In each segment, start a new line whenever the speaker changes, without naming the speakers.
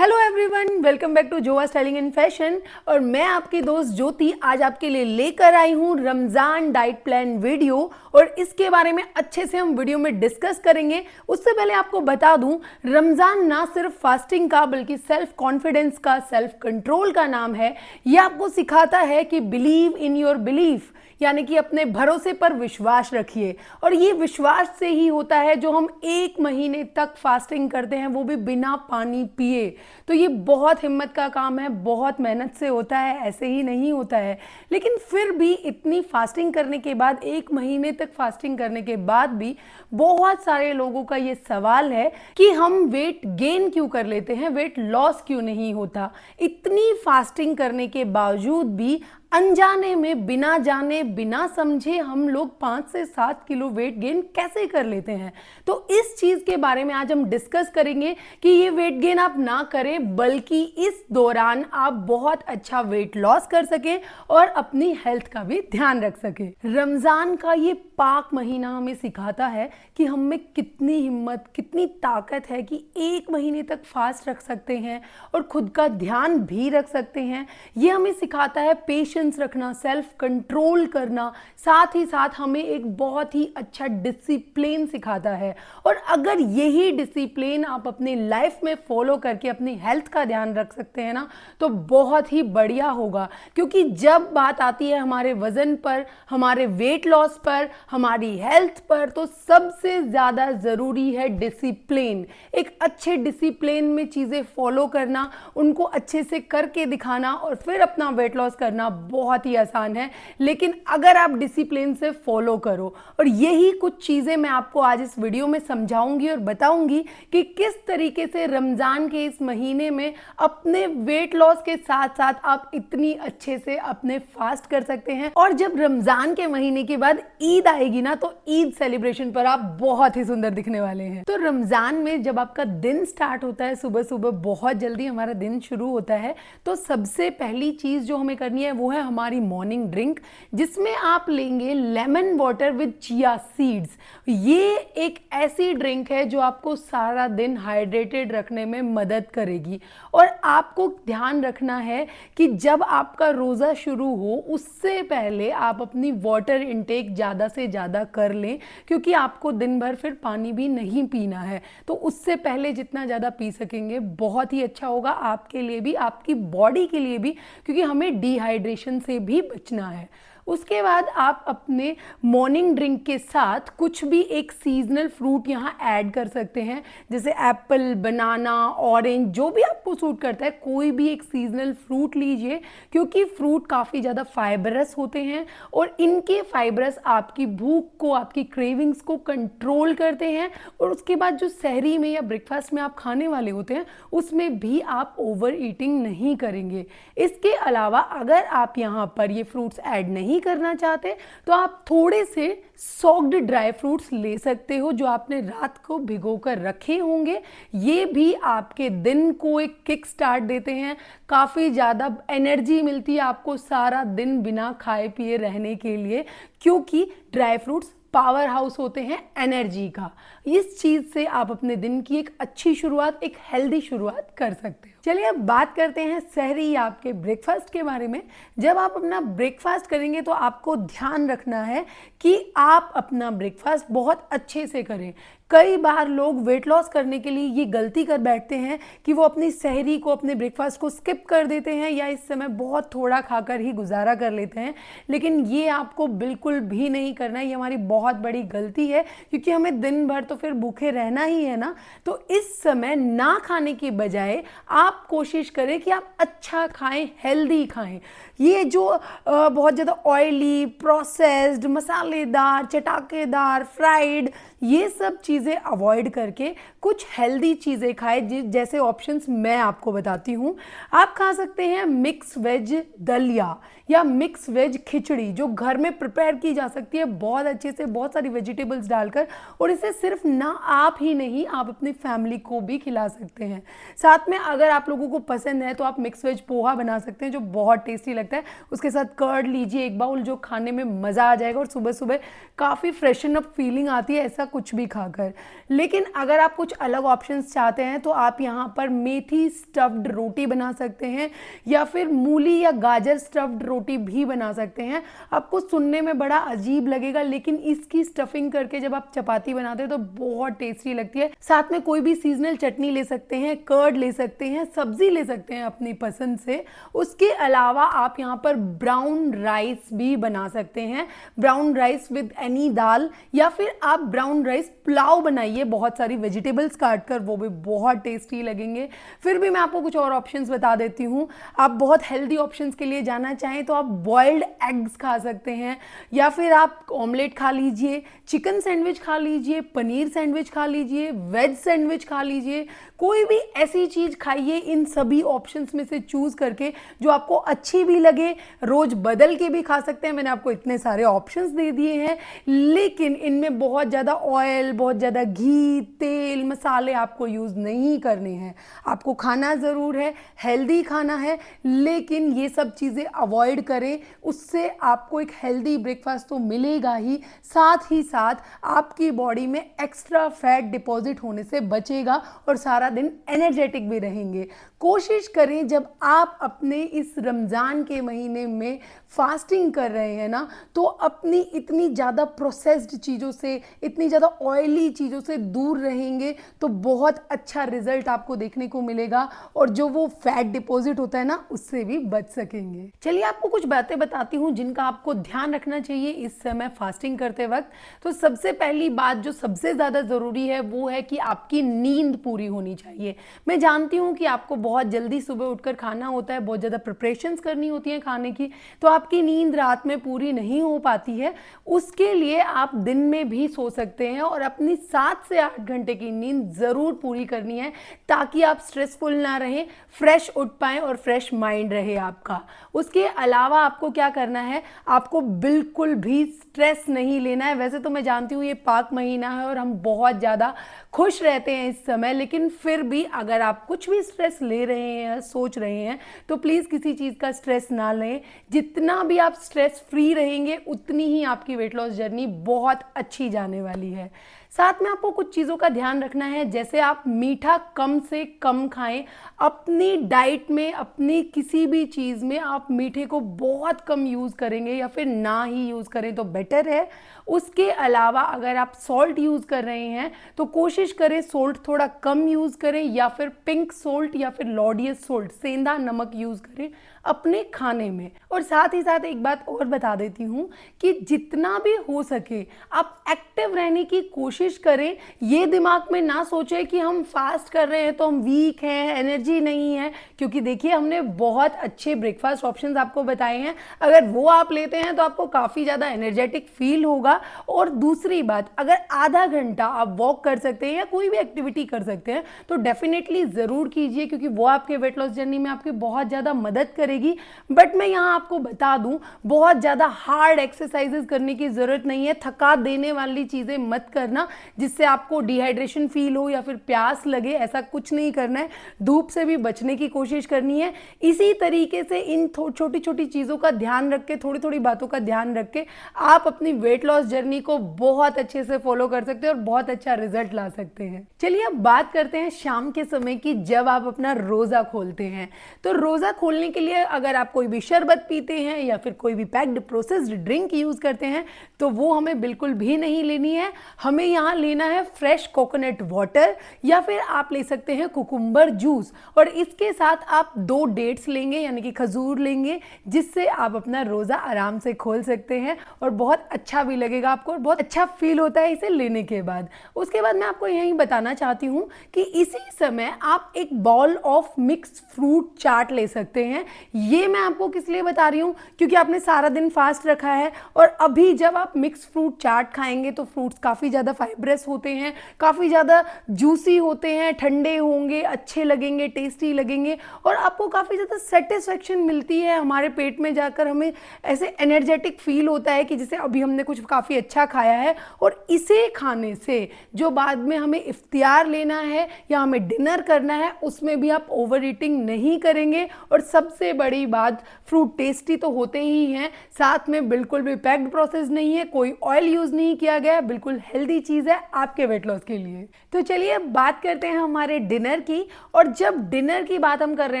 Hello everyone, welcome back to Zoa styling and fashion. और मैं आपकी दोस्त ज्योति आज आपके लिए लेकर आई हूँ रमज़ान डाइट प्लान वीडियो, और इसके बारे में अच्छे से हम वीडियो में डिस्कस करेंगे। उससे पहले आपको बता दूं, रमज़ान ना सिर्फ फास्टिंग का बल्कि सेल्फ कॉन्फिडेंस का, सेल्फ कंट्रोल का नाम है। ये आपको सिखाता है कि बिलीव इन योर बिलीफ, यानी कि अपने भरोसे पर विश्वास रखिए। और ये विश्वास से ही होता है जो हम 1 महीने तक फास्टिंग करते हैं, वो भी बिना पानी पिए। तो ये बहुत हिम्मत का काम है, बहुत मेहनत से होता है, ऐसे ही नहीं होता है। लेकिन फिर भी इतनी फास्टिंग करने के बाद, 1 महीने तक फास्टिंग करने के बाद भी बहुत सारे लोगों का ये सवाल है कि हम वेट गेन क्यों कर लेते हैं, वेट लॉस क्यों नहीं होता। इतनी फास्टिंग करने के बावजूद भी अनजाने में, बिना जाने बिना समझे हम लोग 5 से 7 किलो वेट गेन कैसे कर लेते हैं। तो इस चीज़ के बारे में आज हम डिस्कस करेंगे कि ये वेट गेन आप ना करें, बल्कि इस दौरान आप बहुत अच्छा वेट लॉस कर सकें और अपनी हेल्थ का भी ध्यान रख सकें। रमज़ान का ये पाक महीना हमें सिखाता है कि हम में कितनी हिम्मत, कितनी ताकत है कि 1 महीने तक फास्ट रख सकते हैं और खुद का ध्यान भी रख सकते हैं। ये हमें सिखाता है पेशेंस रखना, सेल्फ कंट्रोल करना, साथ ही साथ हमें एक बहुत ही अच्छा डिसिप्लिन सिखाता है। और अगर यही डिसिप्लिन आप अपनी लाइफ में फॉलो करके अपनी हेल्थ का ध्यान रख सकते हैं ना, तो बहुत ही बढ़िया होगा। क्योंकि जब बात आती है हमारे वजन पर, हमारे वेट लॉस पर, हमारी हेल्थ पर, तो सबसे ज़्यादा ज़रूरी है डिसिप्लिन। एक अच्छे डिसिप्लिन में चीज़ें फॉलो करना, उनको अच्छे से करके दिखाना और फिर अपना वेट लॉस करना बहुत ही आसान है। लेकिन अगर आप डिसिप्लिन से फॉलो करो, और यही कुछ चीज़ें मैं आपको आज इस वीडियो में समझाऊंगी और बताऊंगी कि किस तरीके से रमज़ान के इस महीने में अपने वेट लॉस के साथ साथ आप इतनी अच्छे से अपने फास्ट कर सकते हैं। और जब रमज़ान के महीने के बाद ईद आएगी ना, तो ईद सेलिब्रेशन पर आप बहुत ही सुंदर दिखने वाले हैं। तो रमज़ान में जब आपका दिन स्टार्ट होता है, सुबह सुबह बहुत जल्दी हमारा दिन शुरू होता है, तो सबसे पहली चीज़ जो हमें करनी है वो है हमारी मॉर्निंग ड्रिंक, जिसमें आप लेंगे lemon water with chia seeds. ये एक ऐसी ड्रिंक है जो आपको सारा दिन हाइड्रेटेड रखने में मदद करेगी। और आपको ध्यान रखना है कि जब आपका रोज़ा शुरू हो, उससे पहले आप अपनी वाटर इनटेक ज़्यादा से ज़्यादा कर लें, क्योंकि आपको दिन भर फिर पानी भी नहीं पीना है। तो उससे पहले जितना ज़्यादा पी सकेंगे बहुत ही अच्छा होगा आपके लिए भी, आपकी बॉडी के लिए भी, क्योंकि हमें डिहाइड्रेशन से भी बचना है। उसके बाद आप अपने मॉर्निंग ड्रिंक के साथ कुछ भी एक सीजनल फ्रूट यहाँ ऐड कर सकते हैं, जैसे एप्पल, बनाना, ऑरेंज, जो भी आपको सूट करता है कोई भी एक सीजनल फ्रूट लीजिए, क्योंकि फ्रूट काफ़ी ज़्यादा फाइबरस होते हैं और इनके फाइबरस आपकी भूख को, आपकी क्रेविंग्स को कंट्रोल करते हैं। और उसके बाद जो सहरी में या ब्रेकफास्ट में आप खाने वाले होते हैं, उसमें भी आप ओवर ईटिंग नहीं करेंगे। इसके अलावा अगर आप यहाँ पर ये फ्रूट्स ऐड नहीं करना चाहते, तो आप थोड़े से सॉक्ड ड्राई फ्रूट्स ले सकते हो, जो आपने रात को भिगो कर रखे होंगे। ये भी आपके दिन को एक किक स्टार्ट देते हैं, काफ़ी ज़्यादा एनर्जी मिलती है आपको सारा दिन बिना खाए पिए रहने के लिए, क्योंकि ड्राई फ्रूट्स पावर हाउस होते हैं एनर्जी का। इस चीज़ से आप अपने दिन की एक अच्छी शुरुआत, एक हेल्दी शुरुआत कर सकते हो। चलिए अब बात करते हैं सहरी या आपके ब्रेकफास्ट के बारे में। जब आप अपना ब्रेकफास्ट करेंगे तो आपको ध्यान रखना है कि आप अपना ब्रेकफास्ट बहुत अच्छे से करें। कई बार लोग वेट लॉस करने के लिए ये गलती कर बैठते हैं कि वो अपनी सहरी को, अपने ब्रेकफास्ट को स्किप कर देते हैं, या इस समय बहुत थोड़ा खाकर ही गुजारा कर लेते हैं। लेकिन ये आपको बिल्कुल भी नहीं करना है, ये हमारी बहुत बड़ी गलती है, क्योंकि हमें दिन भर तो फिर भूखे रहना ही है ना। तो इस समय ना खाने की बजाय आप कोशिश करें कि आप अच्छा खाएं, हेल्दी खाएं। ये जो बहुत ज़्यादा ऑयली, प्रोसेस्ड, मसालेदार, चटाकेदार, फ्राइड, ये सब चीज़ें अवॉइड करके कुछ हेल्दी चीज़ें खाएं। जैसे ऑप्शंस मैं आपको बताती हूँ। आप खा सकते हैं मिक्स वेज दलिया या मिक्स वेज खिचड़ी, जो घर में प्रिपेयर की जा सकती है बहुत अच्छे से, बहुत सारी वेजिटेबल्स डालकर। और इसे सिर्फ ना आप ही नहीं, आप अपनी फैमिली को भी खिला सकते हैं। साथ में अगर आप लोगों को पसंद है तो आप मिक्स वेज पोहा बना सकते हैं, जो बहुत टेस्टी लगता है। उसके साथ कर्ड लीजिए 1 बाउल, जो खाने में मज़ा आ जाएगा और सुबह सुबह काफ़ी फ्रेशन अप फीलिंग आती है ऐसा कुछ भी खाकर। पर। लेकिन अगर आप कुछ अलग ऑप्शंस चाहते हैं तो आप यहाँ पर मेथी स्टफ्ड रोटी बना सकते हैं या फिर मूली या गाजर स्टफ्ड रोटी भी बना सकते हैं। आपको सुनने में बड़ा अजीब लगेगा, लेकिन इसकी स्टफिंग करके जब आप चपाती बनाते हैं तो बहुत टेस्टी लगती है। साथ में कोई भी सीजनल चटनी ले सकते हैं, कर्ड ले सकते हैं, सब्जी ले सकते हैं अपनी पसंद से। उसके अलावा आप यहाँ पर ब्राउन राइस भी बना सकते हैं, ब्राउन राइस विद एनी दाल, या फिर आप ब्राउन राइस पुलाव बनाइए बहुत सारी वेजिटेबल्स काट कर, वो भी बहुत टेस्टी लगेंगे। फिर भी मैं आपको कुछ और ऑप्शंस बता देती हूँ। आप बहुत हेल्दी ऑप्शंस के लिए जाना चाहें तो आप बॉइल्ड एग्स खा सकते हैं, या फिर आप ऑमलेट खा लीजिए, चिकन सैंडविच खा लीजिए, पनीर सैंडविच खा लीजिए, वेज सैंडविच खा लीजिए, कोई भी ऐसी चीज़ खाइए इन सभी ऑप्शंस में से चूज़ करके जो आपको अच्छी भी लगे। रोज़ बदल के भी खा सकते हैं, मैंने आपको इतने सारे ऑप्शंस दे दिए हैं, लेकिन इनमें बहुत ज़्यादा ऑयल, बहुत ज़्यादा घी, तेल, मसाले आपको यूज़ नहीं करने हैं। आपको खाना ज़रूर है, हेल्दी खाना है, लेकिन ये सब चीज़ें अवॉइड करें। उससे आपको एक हेल्दी ब्रेकफास्ट तो मिलेगा ही, साथ ही साथ आपकी बॉडी में एक्स्ट्रा फैट डिपॉजिट होने से बचेगा और सारा दिन एनर्जेटिक भी रहेंगे। कोशिश करें जब आप अपने इस रमज़ान के महीने में फास्टिंग कर रहे हैं ना, तो अपनी इतनी ज़्यादा प्रोसेस्ड चीज़ों से, इतनी ज़्यादा ऑयली चीज़ों से दूर रहेंगे तो बहुत अच्छा रिजल्ट आपको देखने को मिलेगा और जो वो फैट डिपॉजिट होता है ना, उससे भी बच सकेंगे। चलिए आपको कुछ बातें बताती हूँ जिनका आपको ध्यान रखना चाहिए इस समय फास्टिंग करते वक्त। तो सबसे पहली बात जो सबसे ज़्यादा ज़रूरी है वो है कि आपकी नींद पूरी होनी चाहिए। मैं जानती हूँ कि आपको बहुत जल्दी सुबह उठकर खाना होता है, बहुत ज़्यादा प्रिपरेशंस करनी होती हैं खाने की, तो आपकी नींद रात में पूरी नहीं हो पाती है। उसके लिए आप दिन में भी सो सकते हैं और अपनी 7 से 8 घंटे की नींद ज़रूर पूरी करनी है ताकि आप स्ट्रेसफुल ना रहें, फ्रेश उठ पाएँ और फ्रेश माइंड रहे आपका। उसके अलावा आपको क्या करना है, आपको बिल्कुल भी स्ट्रेस नहीं लेना है। वैसे तो मैं जानती हूँ ये पाक महीना है और हम बहुत ज़्यादा खुश रहते हैं इस समय, लेकिन फिर भी अगर आप कुछ भी स्ट्रेस ले रहे हैं, सोच रहे हैं, तो प्लीज़ किसी चीज़ का स्ट्रेस ना लें। जितना भी आप स्ट्रेस फ्री रहेंगे उतनी ही आपकी वेट लॉस जर्नी बहुत अच्छी जाने वाली है। साथ में आपको कुछ चीज़ों का ध्यान रखना है, जैसे आप मीठा कम से कम खाएं। अपनी डाइट में, अपनी किसी भी चीज़ में आप मीठे को बहुत कम यूज़ करेंगे या फिर ना ही यूज़ करें तो बेटर है। उसके अलावा अगर आप सॉल्ट यूज़ कर रहे हैं तो कोशिश करें सॉल्ट थोड़ा कम यूज़ करें, या फिर पिंक सॉल्ट या फिर लॉडियस सॉल्ट, सेंधा नमक यूज़ करें अपने खाने में। और साथ ही साथ एक बात और बता देती हूँ कि जितना भी हो सके आप एक्टिव रहने की कोशिश करें। ये दिमाग में ना सोचें कि हम फास्ट कर रहे हैं तो हम वीक हैं, एनर्जी नहीं है, क्योंकि देखिए हमने बहुत अच्छे ब्रेकफास्ट ऑप्शंस आपको बताए हैं। अगर वो आप लेते हैं तो आपको काफ़ी ज़्यादा एनर्जेटिक फील होगा। और दूसरी बात, अगर आधा घंटा आप वॉक कर सकते हैं या कोई भी एक्टिविटी कर सकते हैं तो डेफिनेटली ज़रूर कीजिए, क्योंकि वो आपके वेट लॉस जर्नी में आपकी बहुत ज़्यादा मदद करेगी। बट मैं यहाँ आपको बता दूं, बहुत ज़्यादा हार्ड एक्सरसाइजेस करने की ज़रूरत नहीं है। थका देने वाली चीज़ें मत करना जिससे आपको डिहाइड्रेशन फील हो या फिर प्यास लगे, ऐसा कुछ नहीं करना है। धूप से भी बचने की कोशिश करनी है। इसी तरीके से इन छोटी छोटी चीज़ों का ध्यान रख के, थोड़ी थोड़ी बातों का ध्यान रख के आप अपनी वेट लॉस जर्नी को बहुत अच्छे से फॉलो कर सकते हैं और बहुत अच्छा रिजल्ट ला सकते हैं। चलिए अब बात करते हैं शाम के समय की, जब आप अपना रोज़ा खोलते हैं। तो रोज़ा खोलने के लिए अगर आप कोई भी शरबत पीते हैं या फिर कोई भी पैक्ड प्रोसेस्ड ड्रिंक यूज़ करते हैं तो वो हमें बिल्कुल भी नहीं लेनी है। हमें यहाँ लेना है फ्रेश कोकोनट वाटर या फिर आप ले सकते हैं कुकुम्बर जूस, और इसके साथ आप 2 डेट्स लेंगे यानी कि खजूर लेंगे, जिससे आप अपना रोज़ा आराम से खोल सकते हैं और बहुत अच्छा भी लगेगा आपको और बहुत अच्छा फील होता है इसे लेने के बाद। उसके बाद मैं आपको यही बताना चाहती हूँ कि इसी समय आप एक बाउल ऑफ मिक्स फ्रूट चाट ले सकते हैं। ये मैं आपको किस लिए बता रही हूँ, क्योंकि आपने सारा दिन फास्ट रखा है और अभी जब आप मिक्स फ्रूट चाट खाएंगे तो फ्रूट्स काफ़ी ज़्यादा फाइब्रस होते हैं, काफ़ी ज़्यादा जूसी होते हैं, ठंडे होंगे, अच्छे लगेंगे, टेस्टी लगेंगे और आपको काफ़ी ज़्यादा सेटिस्फेक्शन मिलती है हमारे पेट में जाकर। हमें ऐसे एनर्जेटिक फील होता है कि जैसे अभी हमने कुछ काफ़ी अच्छा खाया है, और इसे खाने से जो बाद में हमें इफ्तियार लेना है या हमें डिनर करना है उसमें भी आप ओवर ईटिंग नहीं करेंगे। और सबसे बड़ी बात, फ्रूट टेस्टी तो होते ही हैं, साथ में बिल्कुल भी पैक्ड प्रोसेस नहीं है, कोई ऑयल यूज़ नहीं किया गया है, बिल्कुल हेल्दी चीज़ है आपके वेट लॉस के लिए। तो चलिए अब बात करते हैं हमारे डिनर की। और जब डिनर की बात हम कर रहे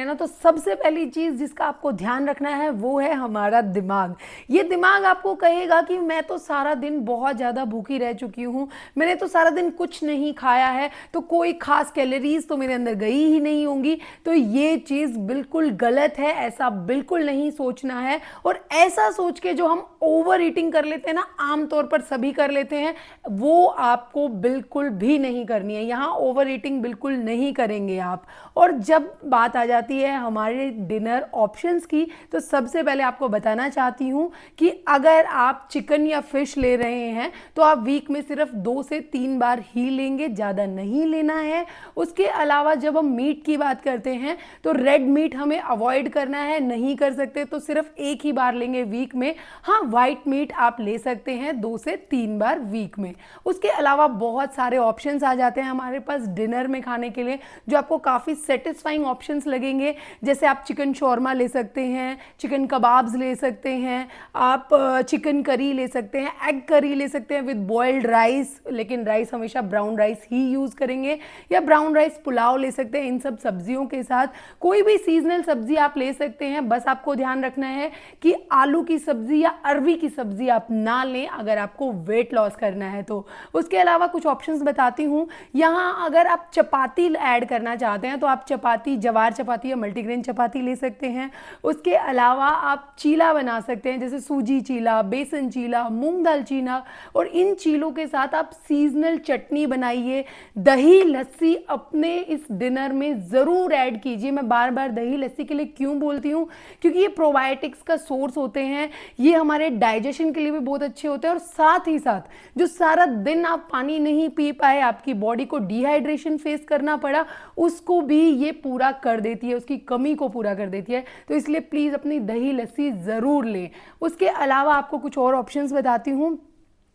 हैं ना, तो सबसे पहली चीज़ जिसका आपको ध्यान रखना है वो है हमारा दिमाग। ये दिमाग आपको कहेगा कि मैं तो सारा दिन बहुत ज़्यादा भूखी रह चुकी हूँ, मैंने तो सारा दिन कुछ नहीं खाया है, तो कोई खास कैलोरीज तो मेरे अंदर गई ही नहीं होंगी। तो ये चीज़ बिल्कुल गलत है, ऐसा बिल्कुल नहीं सोचना है। और ऐसा सोच के जो हम ओवर ईटिंग कर लेते हैं ना, आमतौर पर सभी कर लेते हैं, वो आपको बिल्कुल भी नहीं करनी है। यहाँ ओवर ईटिंग बिल्कुल नहीं करेंगे आप। और जब बात आ जाती है हमारे डिनर ऑप्शंस की, तो सबसे पहले आपको बताना चाहती हूँ कि अगर आप चिकन या फिश ले रहे हैं तो आप वीक में सिर्फ 2 से 3 बार ही लेंगे, ज़्यादा नहीं लेना है। उसके अलावा जब हम मीट की बात करते हैं तो रेड मीट हमें अवॉइड करना है, नहीं कर सकते तो सिर्फ 1 ही बार लेंगे वीक में। हाँ, वाइट मीट आप ले सकते हैं 2 से 3 बार वीक में। उसके अलावा बहुत सारे ऑप्शंस आ जाते हैं हमारे पास डिनर में खाने के लिए, जो आपको काफ़ी सेटिस्फाइंग ऑप्शंस लगेंगे। जैसे आप चिकन शौरमा ले सकते हैं, चिकन कबाब्स ले सकते हैं, आप चिकन करी ले सकते हैं, एग करी ले सकते हैं विद बॉइल्ड राइस, लेकिन राइस हमेशा ब्राउन राइस ही यूज़ करेंगे, या ब्राउन राइस पुलाव ले सकते हैं इन सब सब्जियों के साथ। कोई भी सीजनल सब्जी आप ले सकते हैं, बस आपको ध्यान रखना है कि आलू की सब्जी या अरवी की सब्जी आप ना लें अगर आपको वेट लॉस करना है तो। उसके अलावा कुछ ऑप्शंस बताती हूँ। यहाँ अगर आप चपाती ऐड करना चाहते हैं तो आप चपाती, जवार चपाती या मल्टीग्रेन चपाती ले सकते हैं। उसके अलावा आप चीला बना सकते हैं, जैसे सूजी चीला, बेसन चीला, मूंग दाल चीला, और इन चीलों के साथ आप सीजनल चटनी बनाइए। दही लस्सी अपने इस डिनर में ज़रूर ऐड कीजिए। मैं बार बार दही लस्सी के लिए क्यों बोलती हूँ, क्योंकि ये प्रोबायोटिक्स का सोर्स होते हैं, ये हमारे डाइजेशन के लिए भी बहुत अच्छे होते हैं। और साथ ही साथ जो सारा दिन आप पानी नहीं पी पाए, आपकी बॉडी को डिहाइड्रेशन फेस करना पड़ा, उसको भी ये पूरा कर देती है, उसकी कमी को पूरा कर देती है। तो इसलिए प्लीज़ अपनी दही लस्सी ज़रूर लें। उसके अलावा आपको कुछ और ऑप्शंस बताती हूँ।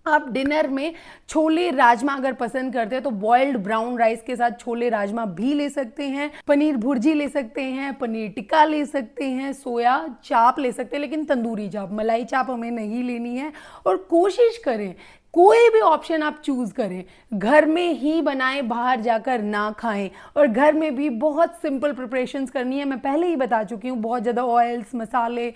आप डिनर में छोले राजमा अगर पसंद करते हैं तो बॉइल्ड ब्राउन राइस के साथ छोले राजमा भी ले सकते हैं, पनीर भुर्जी ले सकते हैं, पनीर टिक्का ले सकते हैं, सोया चाप ले सकते हैं, लेकिन तंदूरी चाप, मलाई चाप हमें नहीं लेनी है। और कोशिश करें कोई भी ऑप्शन आप चूज़ करें, घर में ही बनाएं, बाहर जाकर ना खाएं। और घर में भी बहुत सिंपल प्रिपरेशंस करनी है, मैं पहले ही बता चुकी हूँ। बहुत ज़्यादा ऑयल्स, मसाले,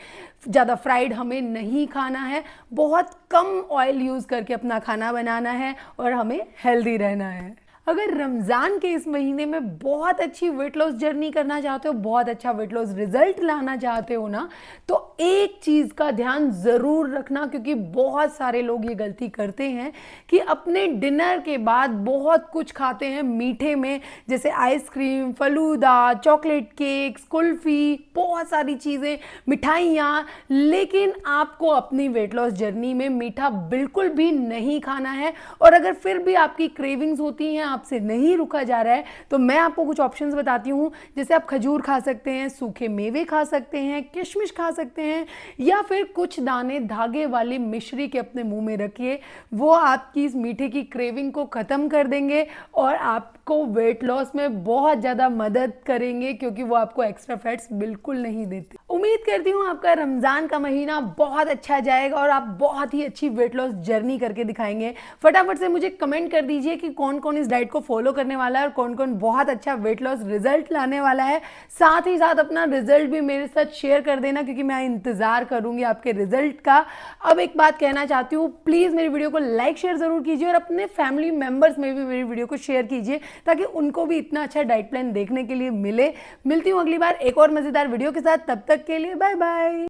ज़्यादा फ्राइड हमें नहीं खाना है, बहुत कम ऑयल यूज़ करके अपना खाना बनाना है और हमें हेल्दी रहना है। अगर रमज़ान के इस महीने में बहुत अच्छी वेट लॉस जर्नी करना चाहते हो, बहुत अच्छा वेट लॉस रिजल्ट लाना चाहते हो ना, तो एक चीज़ का ध्यान ज़रूर रखना, क्योंकि बहुत सारे लोग ये गलती करते हैं कि अपने डिनर के बाद बहुत कुछ खाते हैं मीठे में, जैसे ice cream, falooda, chocolate cakes, kulfi, बहुत सारी चीज़ें, मिठाइयाँ। लेकिन आपको अपनी वेट लॉस जर्नी में मीठा बिल्कुल भी नहीं खाना है। और अगर फिर भी आपकी क्रेविंग्स होती हैं, आपसे नहीं रुका जा रहा है, तो मैं आपको कुछ ऑप्शंस बताती हूँ। जैसे आप खजूर खा सकते हैं, सूखे मेवे खा सकते हैं, किशमिश खा सकते हैं, या फिर कुछ दाने धागे वाली मिश्री के अपने मुंह में रखिए। वो आपकी इस मीठे की क्रेविंग को ख़त्म कर देंगे और आपको वेट लॉस में बहुत ज़्यादा मदद करेंगे, क्योंकि वो आपको एक्स्ट्रा फैट्स बिल्कुल नहीं देते। उम्मीद करती हूँ आपका रमज़ान का महीना बहुत अच्छा जाएगा और आप बहुत ही अच्छी वेट लॉस जर्नी करके दिखाएंगे। फटाफट से मुझे कमेंट कर दीजिए कि कौन कौन इस डाइट को फॉलो करने वाला है और कौन कौन बहुत अच्छा वेट लॉस रिजल्ट लाने वाला है। साथ ही साथ अपना रिजल्ट भी मेरे साथ शेयर कर देना, क्योंकि मैं इंतजार करूंगी आपके रिजल्ट का। अब एक बात कहना चाहती हूँ, प्लीज़ मेरी वीडियो को लाइक शेयर जरूर कीजिए और अपने फैमिली मेंबर्स में भी मेरी वीडियो को शेयर कीजिए, ताकि उनको भी इतना अच्छा डाइट प्लान देखने के लिए मिले। मिलती हूँ अगली बार एक और मज़ेदार वीडियो के साथ, तब तक के लिए बाय बाय।